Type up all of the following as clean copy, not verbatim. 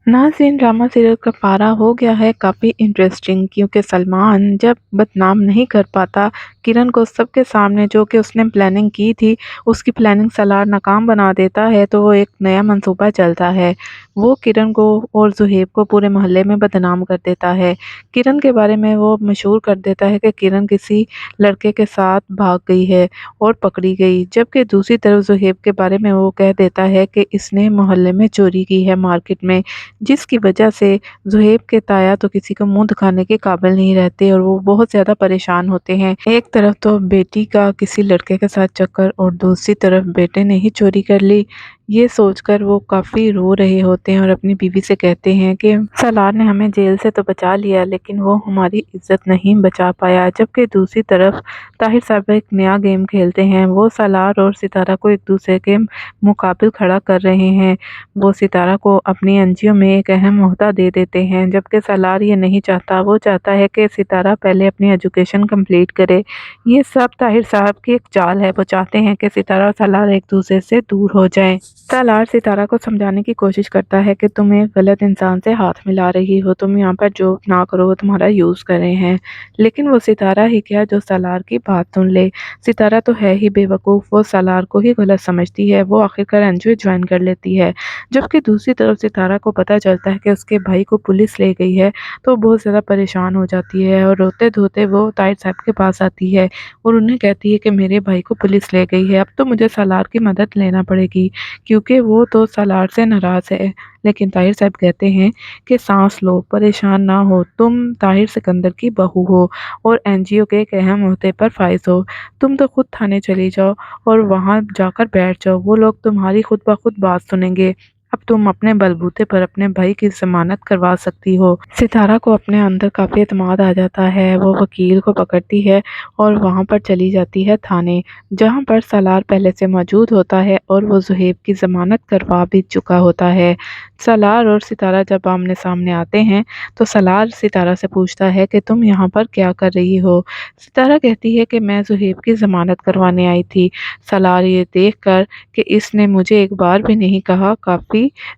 नाज़रीन, drama serial का पारा हो गया है काफ़ी इंटरेस्टिंग, क्योंकि सलमान जब बदनाम नहीं कर पाता किरण को सबके सामने, जो कि उसने प्लानिंग की थी, उसकी प्लानिंग सलार नाकाम बना देता है, तो वो एक नया मंसूबा चलता है। वो किरण को और ज़ुहैब को पूरे मोहल्ले में बदनाम कर देता है। किरण के बारे में वो मशहूर कर देता है कि किरण किसी लड़के के साथ भाग गई है और पकड़ी गई, जबकि दूसरी तरफ ज़ुहैब के बारे में वो कह देता है कि इसने मोहल्ले में चोरी की है मार्केट में, जिसकी वजह से ज़ुहैब के ताया तो किसी को मुंह दिखाने के काबिल नहीं रहते और वो बहुत ज़्यादा परेशान होते हैं। एक तरफ तो बेटी का किसी लड़के के साथ चक्कर और दूसरी तरफ बेटे ने ही चोरी कर ली। ये सोचकर वो काफ़ी रो रहे होते हैं और अपनी बीवी से कहते हैं कि सलार ने हमें जेल से तो बचा लिया, लेकिन वो हमारी इज्जत नहीं बचा पाया। जबकि दूसरी तरफ ताहिर साहब एक नया गेम खेलते हैं। वो सलार और सितारा को एक दूसरे के मुकाबिल खड़ा कर रहे हैं। वो सितारा को अपनी एनजीओ में एक अहम ओहदा दे देते हैं, जबकि सलार ये नहीं चाहता। वो चाहता है कि सितारा पहले अपनी एजुकेशन कंप्लीट करे। ये सब ताहिर साहब की एक चाल है। वो चाहते हैं कि सितारा और सलार एक दूसरे से दूर हो जाएं। सलार सितारा को समझाने की कोशिश करता है कि तुम एक गलत इंसान से हाथ मिला रही हो, तुम यहाँ पर जो ना करो वो तुम्हारा यूज़ कर रहे हैं। लेकिन वो सितारा ही क्या जो सलार की बात सुन ले। सितारा तो है ही बेवकूफ़, वो सलार को ही गलत समझती है। वो आखिरकार एनजीओ ज्वाइन कर लेती है। जबकि दूसरी तरफ सितारा को पता चलता है कि उसके भाई को पुलिस ले गई है, तो बहुत ज़्यादा परेशान हो जाती है और रोते धोते वो ताहिर साहब के पास आती है और उन्हें कहती है कि मेरे भाई को पुलिस ले गई है, अब तो मुझे सलार की मदद लेना पड़ेगी, क्योंकि वो तो सलार से नाराज़ है। लेकिन ताहिर साहब कहते हैं कि सांस लो, परेशान ना हो, तुम ताहिर सिकंदर की बहू हो और एनजीओ के एक अहम ओहदे पर फाइज हो। तुम तो खुद थाने चली जाओ और वहाँ जाकर बैठ जाओ, वो लोग तुम्हारी खुद ब खुद बात सुनेंगे। अब तुम अपने बलबूते पर अपने भाई की जमानत करवा सकती हो। सितारा को अपने अंदर काफ़ी एतमाद आ जाता है। वो वकील को पकड़ती है और वहाँ पर चली जाती है थाने, जहाँ पर सलार पहले से मौजूद होता है और वो ज़ुहैब की ज़मानत करवा भी चुका होता है। सलार और सितारा जब आमने सामने आते हैं, तो सलार सितारा से पूछता है कि तुम यहाँ पर क्या कर रही हो। सितारा कहती है कि मैं ज़ुहैब की ज़मानत करवाने आई थी। सलार ये देखकर कि इसने मुझे एक बार भी नहीं कहा, काफ़ी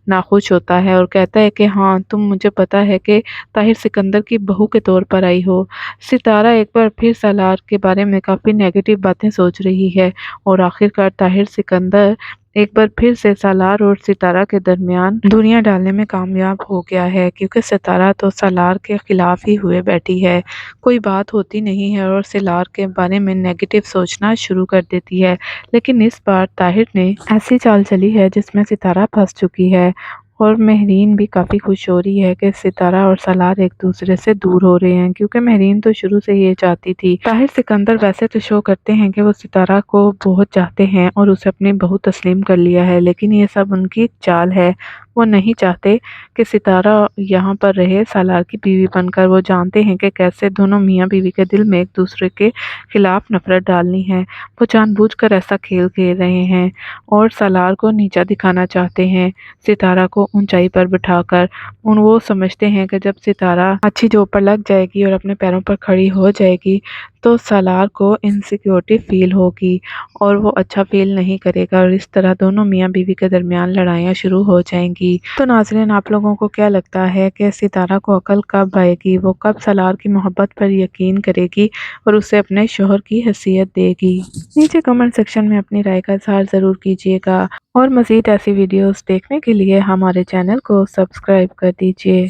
नाखुश होता है और कहता है कि हाँ, तुम मुझे पता है कि ताहिर सिकंदर की बहू के तौर पर आई हो। सितारा एक बार फिर सलार के बारे में काफ़ी नेगेटिव बातें सोच रही है और आखिरकार ताहिर सिकंदर एक बार फिर से सलार और सितारा के दरमियान दुनिया डालने में कामयाब हो गया है, क्योंकि सितारा तो सलार के खिलाफ ही हुए बैठी है। कोई बात होती नहीं है और सलार के बारे में नेगेटिव सोचना शुरू कर देती है। लेकिन इस बार ताहिर ने ऐसी चाल चली है जिसमें सितारा फंस चुकी है और मेहरीन भी काफ़ी खुश हो रही है कि सितारा और सलार एक दूसरे से दूर हो रहे हैं, क्योंकि मेहरीन तो शुरू से ये चाहती थी। ताहिर सिकंदर वैसे तो शो करते हैं कि वो सितारा को बहुत चाहते हैं और उसे अपनी बहू तस्लीम कर लिया है, लेकिन ये सब उनकी चाल है। वो नहीं चाहते कि सितारा यहाँ पर रहे सलार की बीवी बनकर। वो जानते हैं कि कैसे दोनों मियाँ बीवी के दिल में एक दूसरे के खिलाफ नफरत डालनी है। वो जानबूझकर ऐसा खेल खेल रहे हैं और सलार को नीचा दिखाना चाहते हैं, सितारा को ऊंचाई पर बिठाकर। वो समझते हैं कि जब सितारा अच्छी जॉब पर लग जाएगी और अपने पैरों पर खड़ी हो जाएगी, तो सलार को इनसिक्योरिटी फील होगी और वो अच्छा फील नहीं करेगा और इस तरह दोनों मियाँ बीवी के दरमियान लड़ाइयाँ शुरू हो जाएंगी। तो नाज़रीन, आप लोगों को क्या लगता है कि सितारा को अकल कब आएगी? वो कब सलार की मोहब्बत पर यकीन करेगी और उसे अपने शोहर की हैसियत देगी? नीचे कमेंट सेक्शन में अपनी राय का इज़हार ज़रूर कीजिएगा और मज़ीद ऐसी वीडियोस देखने के लिए हमारे चैनल को सब्सक्राइब कर दीजिए।